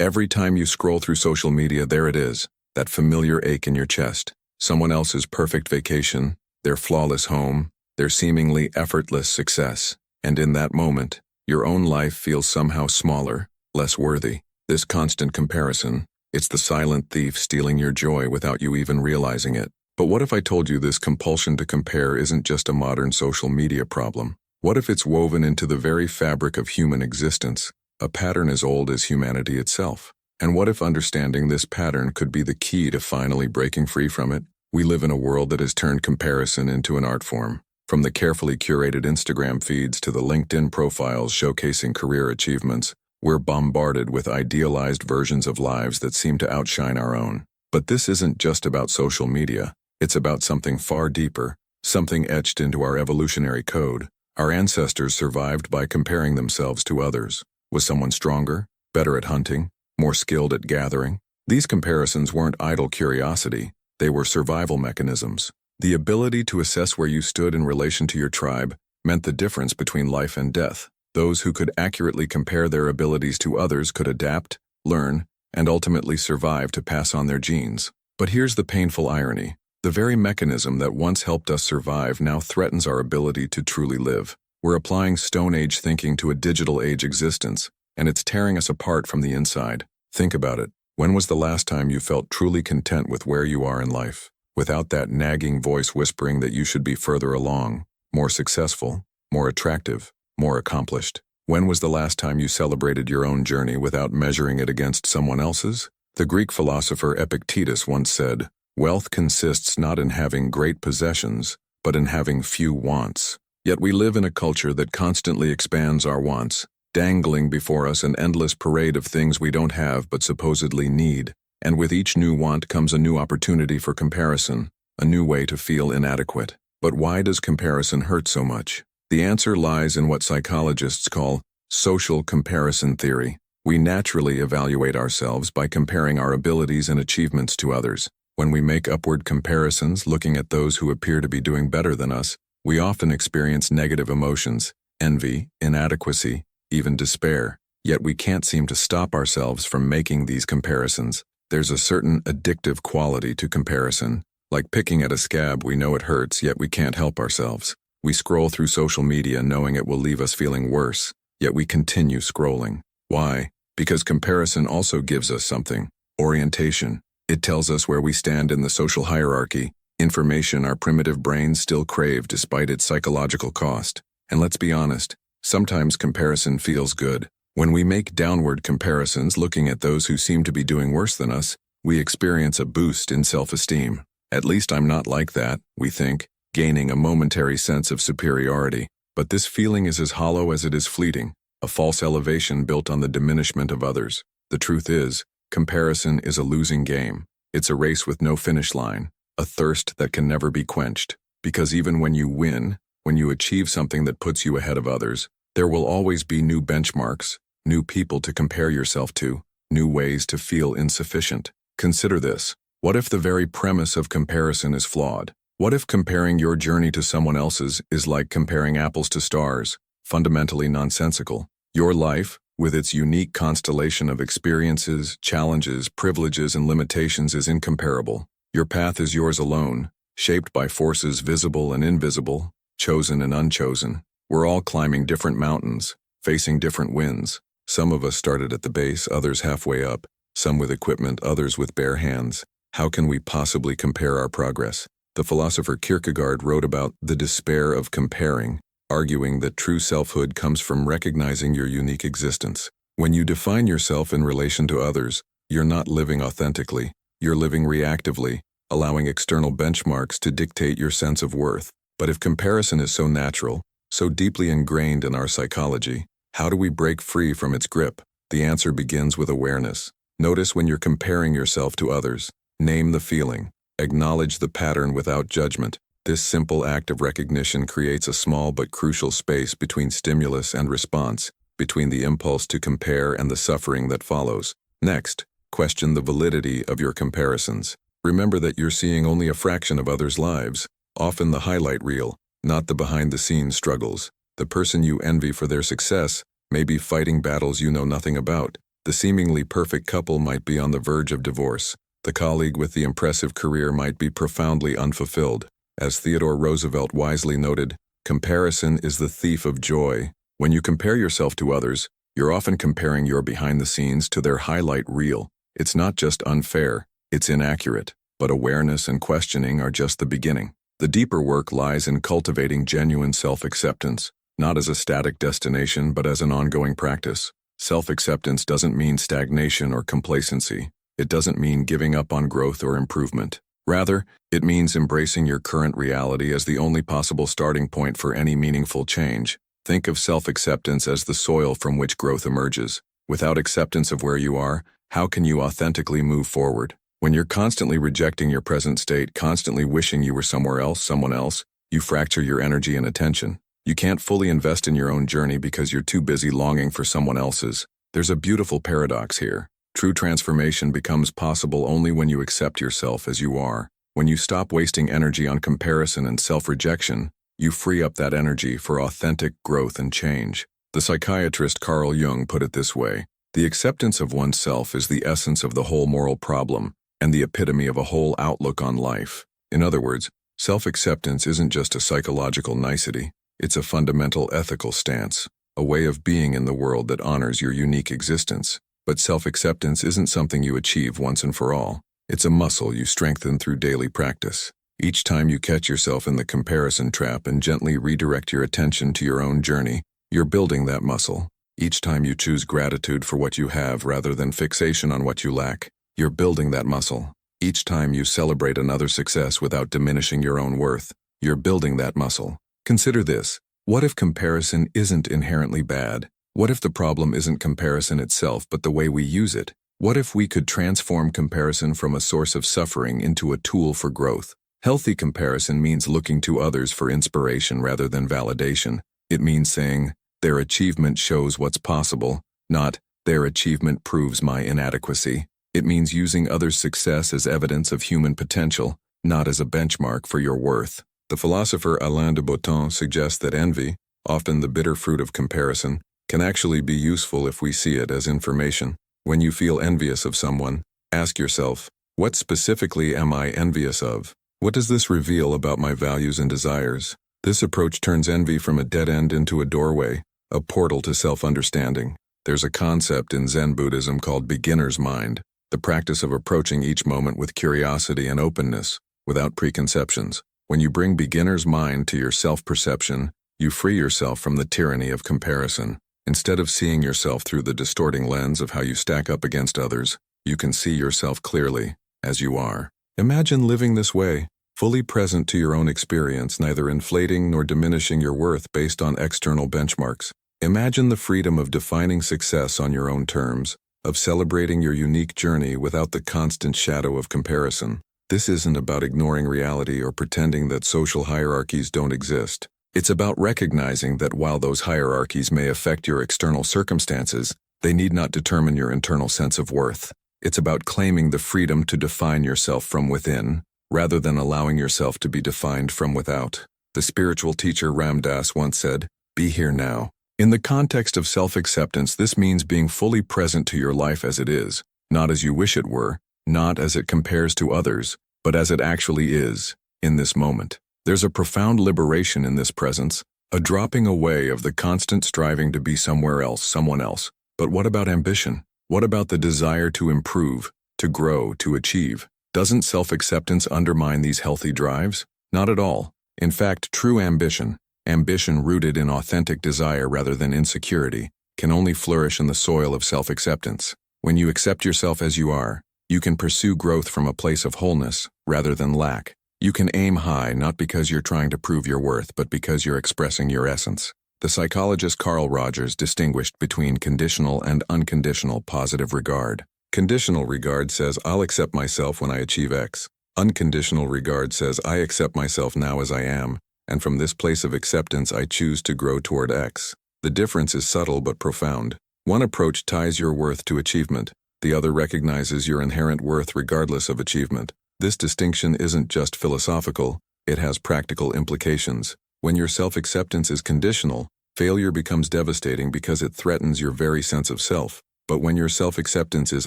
Every time you scroll through social media, there it is, that familiar ache in your chest. Someone else's perfect vacation, their flawless home, their seemingly effortless success. And in that moment, your own life feels somehow smaller, less worthy. This constant comparison, it's the silent thief stealing your joy without you even realizing it. But what if I told you this compulsion to compare isn't just a modern social media problem? What if it's woven into the very fabric of human existence, a pattern as old as humanity itself? And what if understanding this pattern could be the key to finally breaking free from it? We live in a world that has turned comparison into an art form. From the carefully curated Instagram feeds to the LinkedIn profiles showcasing career achievements, we're bombarded with idealized versions of lives that seem to outshine our own. But this isn't just about social media. It's about something far deeper, something etched into our evolutionary code. Our ancestors survived by comparing themselves to others. Was someone stronger, better at hunting, more skilled at gathering? These comparisons weren't idle curiosity. They were survival mechanisms. The ability to assess where you stood in relation to your tribe meant the difference between life and death. Those who could accurately compare their abilities to others could adapt, learn, and ultimately survive to pass on their genes. But here's the painful irony. The very mechanism that once helped us survive now threatens our ability to truly live. We're applying Stone Age thinking to a digital age existence, and it's tearing us apart from the inside. Think about it. When was the last time you felt truly content with where you are in life, without that nagging voice whispering that you should be further along, more successful, more attractive, more accomplished? When was the last time you celebrated your own journey without measuring it against someone else's? The Greek philosopher Epictetus once said, "Wealth consists not in having great possessions, but in having few wants." Yet we live in a culture that constantly expands our wants, dangling before us an endless parade of things we don't have but supposedly need. And with each new want comes a new opportunity for comparison, a new way to feel inadequate. But why does comparison hurt so much? The answer lies in what psychologists call social comparison theory. We naturally evaluate ourselves by comparing our abilities and achievements to others. When we make upward comparisons looking at those who appear to be doing better than us, we often experience negative emotions, envy, inadequacy, even despair. Yet we can't seem to stop ourselves from making these comparisons. There's a certain addictive quality to comparison. Like picking at a scab, we know it hurts, yet we can't help ourselves. We scroll through social media knowing it will leave us feeling worse, yet we continue scrolling. Why? Because comparison also gives us something: orientation. It tells us where we stand in the social hierarchy, information our primitive brains still crave despite its psychological cost. And let's be honest, sometimes comparison feels good. When we make downward comparisons looking at those who seem to be doing worse than us, we experience a boost in self-esteem. At least I'm not like that, we think, gaining a momentary sense of superiority. But this feeling is as hollow as it is fleeting, a false elevation built on the diminishment of others. The truth is, comparison is a losing game. It's a race with no finish line, a thirst that can never be quenched. Because even when you win, when you achieve something that puts you ahead of others, there will always be new benchmarks, new people to compare yourself to, new ways to feel insufficient. Consider this. What if the very premise of comparison is flawed? What if comparing your journey to someone else's is like comparing apples to stars, fundamentally nonsensical? Your life, with its unique constellation of experiences, challenges, privileges, and limitations, is incomparable. Your path is yours alone, shaped by forces visible and invisible, chosen and unchosen. We're all climbing different mountains, facing different winds. Some of us started at the base, others halfway up, some with equipment, others with bare hands. How can we possibly compare our progress? The philosopher Kierkegaard wrote about the despair of comparing, arguing that true selfhood comes from recognizing your unique existence. When you define yourself in relation to others, you're not living authentically, you're living reactively, allowing external benchmarks to dictate your sense of worth. But if comparison is so natural, so deeply ingrained in our psychology, how do we break free from its grip? The answer begins with awareness. Notice when you're comparing yourself to others. Name the feeling. Acknowledge the pattern without judgment. This simple act of recognition creates a small but crucial space between stimulus and response, between the impulse to compare and the suffering that follows. Next, question the validity of your comparisons. Remember that you're seeing only a fraction of others' lives, often the highlight reel, not the behind-the-scenes struggles. The person you envy for their success may be fighting battles you know nothing about, The seemingly perfect couple might be on the verge of divorce. The colleague with the impressive career might be profoundly unfulfilled. As Theodore Roosevelt wisely noted, comparison is the thief of joy. When you compare yourself to others, you're often comparing your behind the scenes to their highlight reel. It's not just unfair, it's inaccurate. But awareness and questioning are just the beginning. The deeper work lies in cultivating genuine self-acceptance, not as a static destination but as an ongoing practice. Self-acceptance doesn't mean stagnation or complacency. It doesn't mean giving up on growth or improvement. Rather, it means embracing your current reality as the only possible starting point for any meaningful change. Think of self-acceptance as the soil from which growth emerges. Without acceptance of where you are, how can you authentically move forward? When you're constantly rejecting your present state, constantly wishing you were somewhere else, someone else, you fracture your energy and attention. You can't fully invest in your own journey because you're too busy longing for someone else's. There's a beautiful paradox here. True transformation becomes possible only when you accept yourself as you are. When you stop wasting energy on comparison and self-rejection, you free up that energy for authentic growth and change. The psychiatrist Carl Jung put it this way: the acceptance of oneself is the essence of the whole moral problem, and the epitome of a whole outlook on life. In other words, self-acceptance isn't just a psychological nicety, it's a fundamental ethical stance, a way of being in the world that honors your unique existence. But self-acceptance isn't something you achieve once and for all. It's a muscle you strengthen through daily practice. Each time you catch yourself in the comparison trap and gently redirect your attention to your own journey, you're building that muscle. Each time you choose gratitude for what you have rather than fixation on what you lack, you're building that muscle. Each time you celebrate another success without diminishing your own worth, you're building that muscle. Consider this: what if comparison isn't inherently bad? What if the problem isn't comparison itself but the way we use it? What if we could transform comparison from a source of suffering into a tool for growth? Healthy comparison means looking to others for inspiration rather than validation. It means saying, their achievement shows what's possible, not, their achievement proves my inadequacy. It means using others' success as evidence of human potential, not as a benchmark for your worth. The philosopher Alain de Botton suggests that envy, often the bitter fruit of comparison, can actually be useful if we see it as information. When you feel envious of someone, ask yourself, what specifically am I envious of? What does this reveal about my values and desires? This approach turns envy from a dead end into a doorway, a portal to self-understanding. There's a concept in Zen Buddhism called beginner's mind, the practice of approaching each moment with curiosity and openness, without preconceptions. When you bring beginner's mind to your self-perception, you free yourself from the tyranny of comparison. Instead of seeing yourself through the distorting lens of how you stack up against others, you can see yourself clearly, as you are. Imagine living this way, fully present to your own experience, neither inflating nor diminishing your worth based on external benchmarks. Imagine the freedom of defining success on your own terms, of celebrating your unique journey without the constant shadow of comparison. This isn't about ignoring reality or pretending that social hierarchies don't exist. It's about recognizing that while those hierarchies may affect your external circumstances, they need not determine your internal sense of worth. It's about claiming the freedom to define yourself from within, rather than allowing yourself to be defined from without. The spiritual teacher Ram Dass once said, "Be here now." In the context of self-acceptance, this means being fully present to your life as it is, not as you wish it were, not as it compares to others, but as it actually is, in this moment. There's a profound liberation in this presence, a dropping away of the constant striving to be somewhere else, someone else. But what about ambition? What about the desire to improve, to grow, to achieve? Doesn't self-acceptance undermine these healthy drives? Not at all. In fact, true ambition rooted in authentic desire rather than insecurity, can only flourish in the soil of self-acceptance. When you accept yourself as you are, you can pursue growth from a place of wholeness rather than lack. You can aim high not because you're trying to prove your worth, but because you're expressing your essence. The psychologist Carl Rogers distinguished between conditional and unconditional positive regard. Conditional regard says, I'll accept myself when I achieve X. Unconditional regard says, I accept myself now as I am, and from this place of acceptance I choose to grow toward X. The difference is subtle but profound. One approach ties your worth to achievement. The other recognizes your inherent worth regardless of achievement. This distinction isn't just philosophical, it has practical implications. When your self-acceptance is conditional, failure becomes devastating because it threatens your very sense of self. But when your self-acceptance is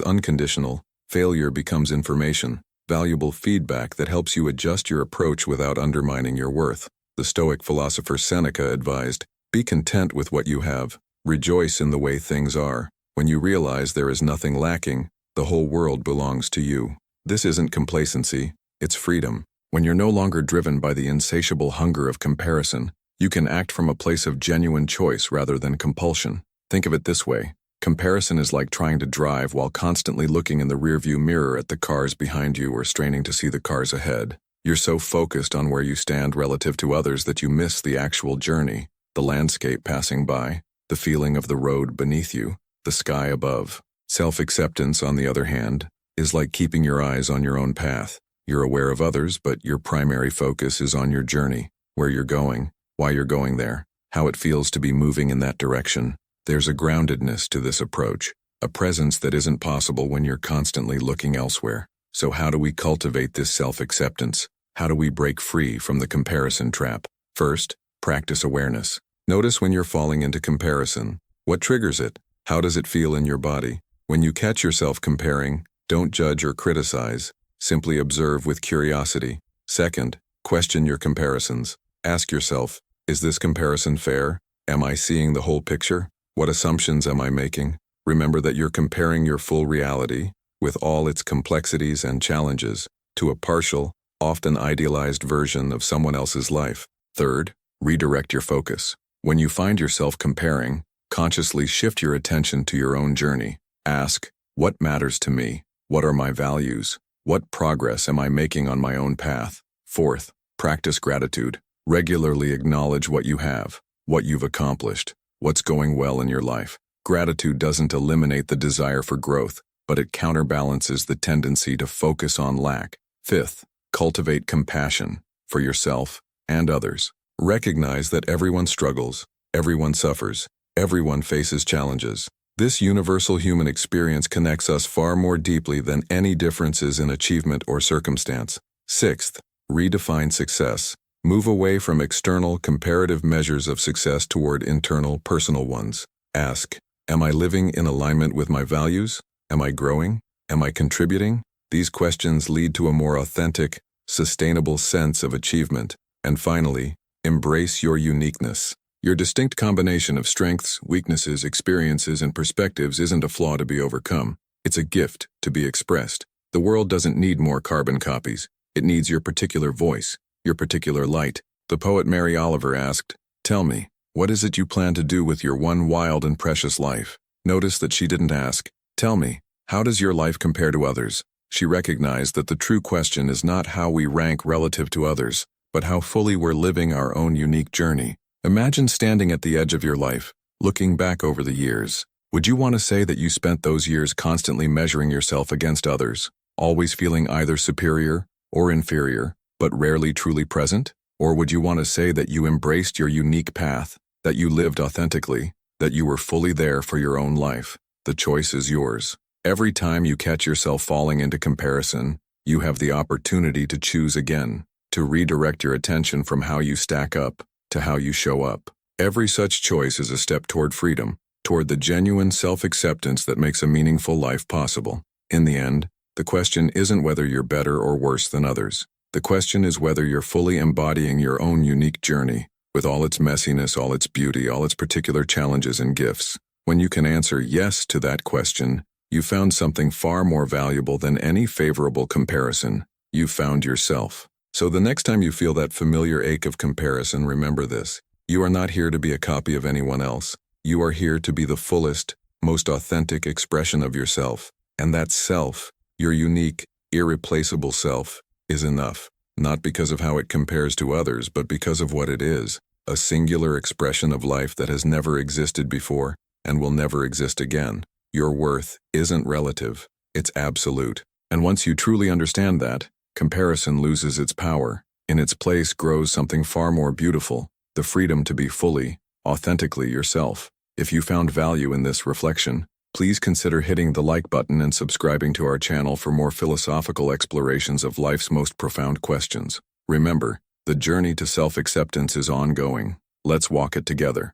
unconditional, failure becomes information, valuable feedback that helps you adjust your approach without undermining your worth. The Stoic philosopher Seneca advised, "Be content with what you have. Rejoice in the way things are. When you realize there is nothing lacking, the whole world belongs to you." This isn't complacency, it's freedom. When you're no longer driven by the insatiable hunger of comparison, you can act from a place of genuine choice rather than compulsion. Think of it this way. Comparison is like trying to drive while constantly looking in the rearview mirror at the cars behind you or straining to see the cars ahead. You're so focused on where you stand relative to others that you miss the actual journey, the landscape passing by, the feeling of the road beneath you, the sky above. Self-acceptance, on the other hand, is like keeping your eyes on your own path. You're aware of others, but your primary focus is on your journey, where you're going, why you're going there, how it feels to be moving in that direction. There's a groundedness to this approach, a presence that isn't possible when you're constantly looking elsewhere. So how do we cultivate this self-acceptance? How do we break free from the comparison trap? First, practice awareness. Notice when you're falling into comparison. What triggers it? How does it feel in your body? When you catch yourself comparing, don't judge or criticize. Simply observe with curiosity. Second, question your comparisons. Ask yourself, is this comparison fair? Am I seeing the whole picture? What assumptions am I making? Remember that you're comparing your full reality, with all its complexities and challenges, to a partial, often idealized version of someone else's life. Third, redirect your focus. When you find yourself comparing, consciously shift your attention to your own journey. Ask, what matters to me? What are my values? What progress am I making on my own path? Fourth, practice gratitude. Regularly acknowledge what you have, what you've accomplished, what's going well in your life. Gratitude doesn't eliminate the desire for growth, but it counterbalances the tendency to focus on lack. Fifth, cultivate compassion for yourself and others. Recognize that everyone struggles, everyone suffers, everyone faces challenges. This universal human experience connects us far more deeply than any differences in achievement or circumstance. Sixth, redefine success. Move away from external, comparative measures of success toward internal, personal ones. Ask, am I living in alignment with my values? Am I growing? Am I contributing? These questions lead to a more authentic, sustainable sense of achievement. And finally, embrace your uniqueness. Your distinct combination of strengths, weaknesses, experiences, and perspectives isn't a flaw to be overcome. It's a gift to be expressed. The world doesn't need more carbon copies. It needs your particular voice, your particular light. The poet Mary Oliver asked, "Tell me, what is it you plan to do with your one wild and precious life?" Notice that she didn't ask, "Tell me, how does your life compare to others?" She recognized that the true question is not how we rank relative to others, but how fully we're living our own unique journey. Imagine standing at the edge of your life, looking back over the years. Would you want to say that you spent those years constantly measuring yourself against others, always feeling either superior or inferior, but rarely truly present? Or would you want to say that you embraced your unique path, that you lived authentically, that you were fully there for your own life? The choice is yours. Every time you catch yourself falling into comparison, you have the opportunity to choose again, to redirect your attention from how you stack up to how you show up. Every such choice is a step toward freedom, toward the genuine self-acceptance that makes a meaningful life possible. In the end, the question isn't whether you're better or worse than others. The question is whether you're fully embodying your own unique journey, with all its messiness, all its beauty, all its particular challenges and gifts. When you can answer yes to that question, you found something far more valuable than any favorable comparison. You found yourself. So the next time you feel that familiar ache of comparison, remember this. You are not here to be a copy of anyone else. You are here to be the fullest, most authentic expression of yourself. And that self, your unique, irreplaceable self, is enough. Not because of how it compares to others, but because of what it is. A singular expression of life that has never existed before and will never exist again. Your worth isn't relative, it's absolute. And once you truly understand that, comparison loses its power. In its place grows something far more beautiful, the freedom to be fully, authentically yourself. If you found value in this reflection, please consider hitting the like button and subscribing to our channel for more philosophical explorations of life's most profound questions. Remember, the journey to self-acceptance is ongoing. Let's walk it together.